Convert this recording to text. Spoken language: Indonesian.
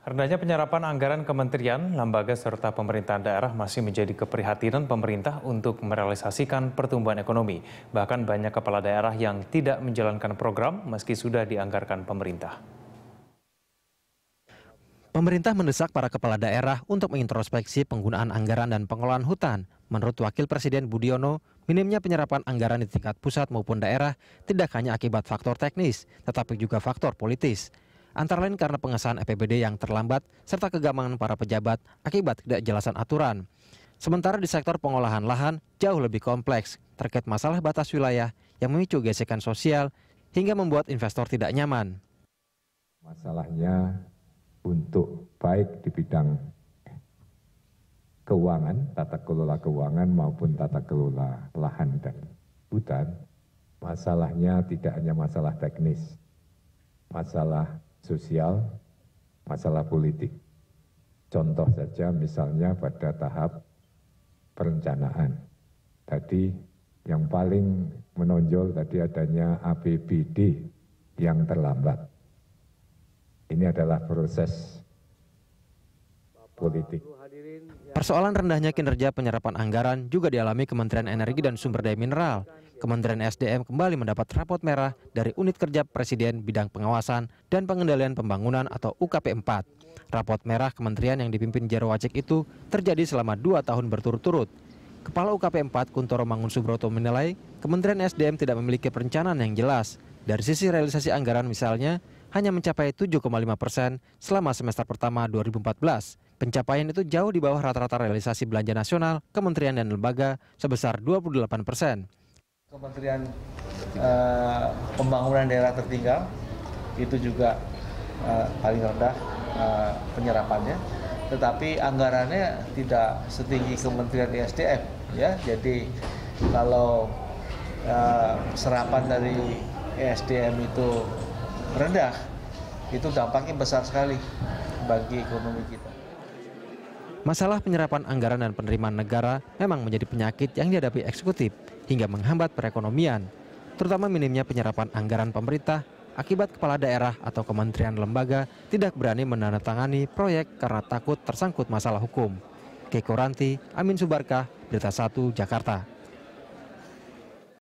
Rendahnya penyerapan anggaran kementerian, lembaga serta pemerintahan daerah masih menjadi keprihatinan pemerintah untuk merealisasikan pertumbuhan ekonomi. Bahkan banyak kepala daerah yang tidak menjalankan program meski sudah dianggarkan pemerintah. Pemerintah mendesak para kepala daerah untuk mengintrospeksi penggunaan anggaran dan pengelolaan hutan. Menurut Wakil Presiden Budiono, minimnya penyerapan anggaran di tingkat pusat maupun daerah tidak hanya akibat faktor teknis, tetapi juga faktor politis. Antara lain karena pengesahan APBD yang terlambat serta kegamangan para pejabat akibat ketidakjelasan aturan. Sementara di sektor pengolahan lahan jauh lebih kompleks terkait masalah batas wilayah yang memicu gesekan sosial hingga membuat investor tidak nyaman. Masalahnya untuk baik di bidang keuangan, tata kelola keuangan maupun tata kelola lahan dan hutan, masalahnya tidak hanya masalah teknis, masalah sosial, masalah politik. Contoh saja misalnya pada tahap perencanaan. Tadi yang paling menonjol tadi adanya APBD yang terlambat. Ini adalah proses politik. Persoalan rendahnya kinerja penyerapan anggaran juga dialami Kementerian Energi dan Sumber Daya Mineral. Kementerian SDM kembali mendapat rapot merah dari Unit Kerja Presiden Bidang Pengawasan dan Pengendalian Pembangunan atau UKP 4. Rapot merah kementerian yang dipimpin Jero Wacik itu terjadi selama 2 tahun berturut-turut. Kepala UKP 4 Kuntoro Mangunsubroto menilai Kementerian SDM tidak memiliki perencanaan yang jelas. Dari sisi realisasi anggaran misalnya, hanya mencapai 7,5% selama semester pertama 2014. Pencapaian itu jauh di bawah rata-rata realisasi belanja nasional, kementerian dan lembaga sebesar 28%. Kementerian Pembangunan Daerah Tertinggal itu juga paling rendah penyerapannya, tetapi anggarannya tidak setinggi Kementerian ESDM. Ya, jadi kalau serapan dari ESDM itu rendah, itu dampaknya besar sekali bagi ekonomi kita. Masalah penyerapan anggaran dan penerimaan negara memang menjadi penyakit yang dihadapi eksekutif hingga menghambat perekonomian, terutama minimnya penyerapan anggaran pemerintah akibat kepala daerah atau kementerian lembaga tidak berani menandatangani proyek karena takut tersangkut masalah hukum. Keiko Ranti, Amin Subarkah, Berita 1, Jakarta.